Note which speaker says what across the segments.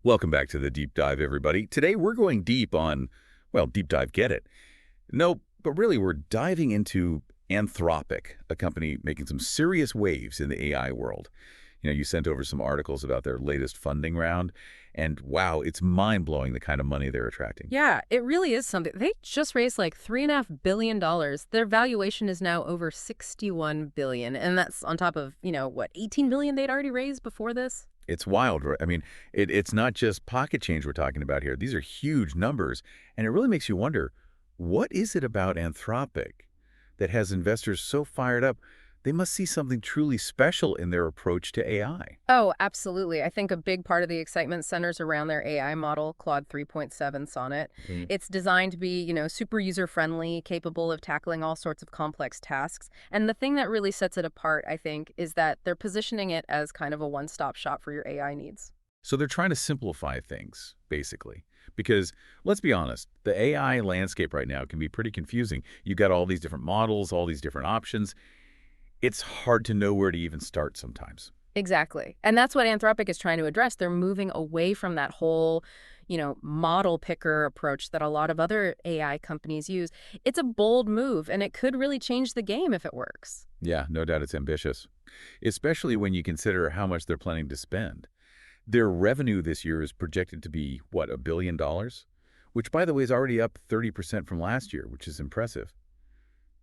Speaker 1: Welcome back to the Deep Dive, everybody. Today we're going deep on, well, deep dive, get it. No, but really we're diving into Anthropic, a company making some serious waves in the AI world. You sent over some articles about their latest funding round, and wow, it's mind-blowing the kind of money they're attracting.
Speaker 2: Yeah, it really is something. They just raised like $3.5 billion. Their valuation is now over 61 billion. And that's on top of, 18 billion they'd already raised before this?
Speaker 1: It's wild, right? I mean, it's not just pocket change we're talking about here. These are huge numbers, and it really makes you wonder, what is it about Anthropic that has investors so fired up? They must see something truly special in their approach to AI.
Speaker 2: Oh, absolutely. I think a big part of the excitement centers around their AI model, Claude 3.7 Sonnet.
Speaker 1: Mm.
Speaker 2: It's designed to be, super user-friendly, capable of tackling all sorts of complex tasks. And the thing that really sets it apart, I think, is that they're positioning it as kind of a one-stop shop for your AI needs.
Speaker 1: So they're trying to simplify things, basically. Because let's be honest, the AI landscape right now can be pretty confusing. You've got all these different models, all these different options. It's hard to know where to even start sometimes.
Speaker 2: Exactly. And that's what Anthropic is trying to address. They're moving away from that whole, model picker approach that a lot of other AI companies use. It's a bold move, and it could really change the game if it works.
Speaker 1: Yeah, no doubt it's ambitious, especially when you consider how much they're planning to spend. Their revenue this year is projected to be, what, $1 billion? Which, by the way, is already up 30% from last year, which is impressive.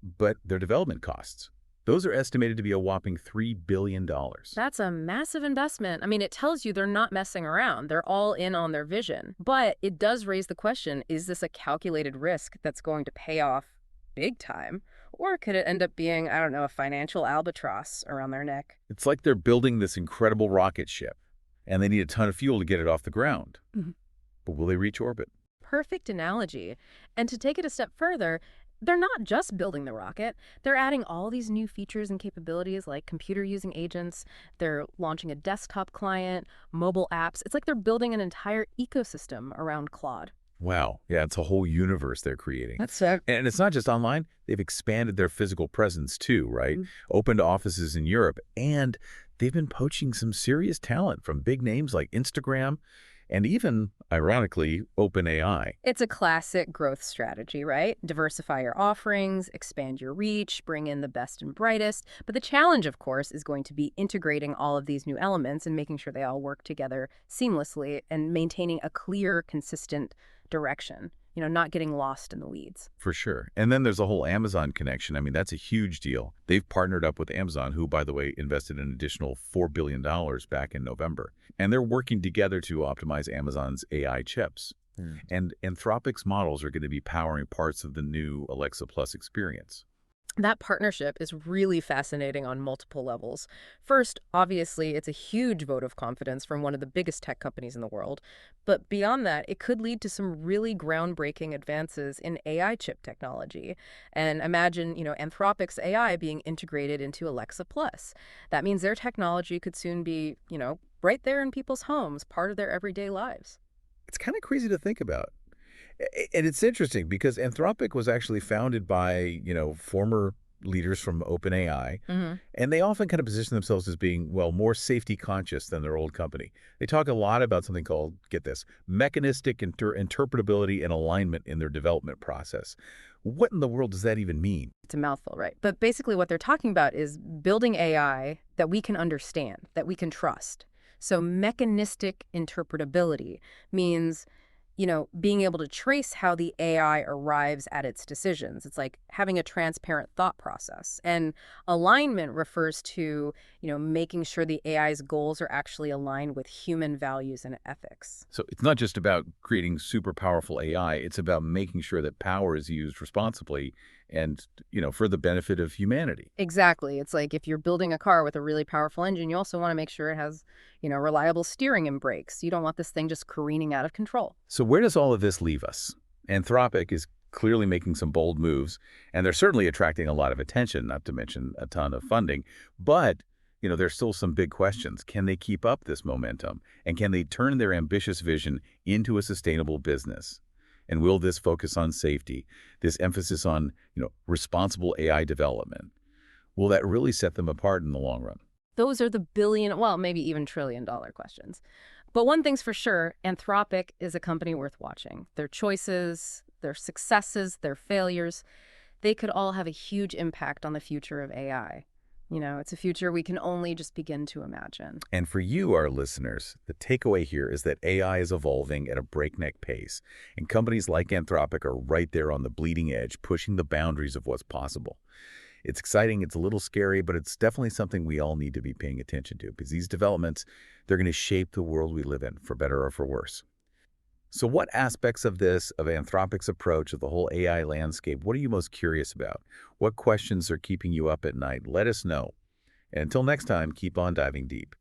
Speaker 1: But their development costs, those are estimated to be a whopping $3 billion.
Speaker 2: That's a massive investment. I mean, it tells you they're not messing around. They're all in on their vision. But it does raise the question, is this a calculated risk that's going to pay off big time? Or could it end up being, I don't know, a financial albatross around their neck?
Speaker 1: It's like they're building this incredible rocket ship, and they need a ton of fuel to get it off the ground.
Speaker 2: Mhm.
Speaker 1: But will they reach orbit?
Speaker 2: Perfect analogy. And to take it a step further, they're not just building the rocket. They're adding all these new features and capabilities like computer using agents. They're launching a desktop client, mobile apps. It's like they're building an entire ecosystem around Claude.
Speaker 1: Wow. Yeah, it's a whole universe they're creating.
Speaker 2: That's it.
Speaker 1: And it's not just online. They've expanded their physical presence too, right? Opened offices in Europe. And they've been poaching some serious talent from big names like Instagram and even, ironically, OpenAI.
Speaker 2: It's a classic growth strategy, right? Diversify your offerings, expand your reach, bring in the best and brightest. But the challenge, of course, is going to be integrating all of these new elements and making sure they all work together seamlessly and maintaining a clear, consistent direction, not getting lost in the weeds.
Speaker 1: For sure. And then there's the whole Amazon connection. I mean, that's a huge deal. They've partnered up with Amazon, who, by the way, invested an additional $4 billion back in November. And they're working together to optimize Amazon's AI chips. And Anthropic's models are going to be powering parts of the new Alexa Plus experience.
Speaker 2: That partnership is really fascinating on multiple levels. First, obviously, it's a huge vote of confidence from one of the biggest tech companies in the world. But beyond that, it could lead to some really groundbreaking advances in AI chip technology. And imagine, Anthropic's AI being integrated into Alexa Plus. That means their technology could soon be, right there in people's homes, part of their everyday lives.
Speaker 1: It's kind of crazy to think about. And it's interesting because Anthropic was actually founded by, former leaders from OpenAI, and they often kind of position themselves as being, well, more safety conscious than their old company. They talk a lot about something called, get this, mechanistic interpretability and alignment in their development process. What in the world does that even mean?
Speaker 2: It's a mouthful, right? But basically what they're talking about is building AI that we can understand, that we can trust. So mechanistic interpretability means being able to trace how the AI arrives at its decisions. It's like having a transparent thought process. And alignment refers to, making sure the AI's goals are actually aligned with human values and ethics.
Speaker 1: So it's not just about creating super powerful AI. It's about making sure that power is used responsibly and, for the benefit of humanity.
Speaker 2: Exactly. It's like if you're building a car with a really powerful engine, you also want to make sure it has, reliable steering and brakes. You don't want this thing just careening out of control.
Speaker 1: So where does all of this leave us? Anthropic is clearly making some bold moves, and they're certainly attracting a lot of attention, not to mention a ton of funding. But, there's still some big questions. Can they keep up this momentum? And can they turn their ambitious vision into a sustainable business? And will this focus on safety, this emphasis on, responsible AI development? Will that really set them apart in the long run?
Speaker 2: Those are the billion, well, maybe even trillion-dollar questions. But one thing's for sure, Anthropic is a company worth watching. Their choices, their successes, their failures, they could all have a huge impact on the future of AI. It's a future we can only just begin to imagine.
Speaker 1: And for you, our listeners, the takeaway here is that AI is evolving at a breakneck pace, and companies like Anthropic are right there on the bleeding edge, pushing the boundaries of what's possible. It's exciting, it's a little scary, but it's definitely something we all need to be paying attention to, because these developments, they're going to shape the world we live in, for better or for worse. So what aspects of Anthropic's approach of the whole AI landscape, what are you most curious about? What questions are keeping you up at night? Let us know. And until next time, keep on diving deep.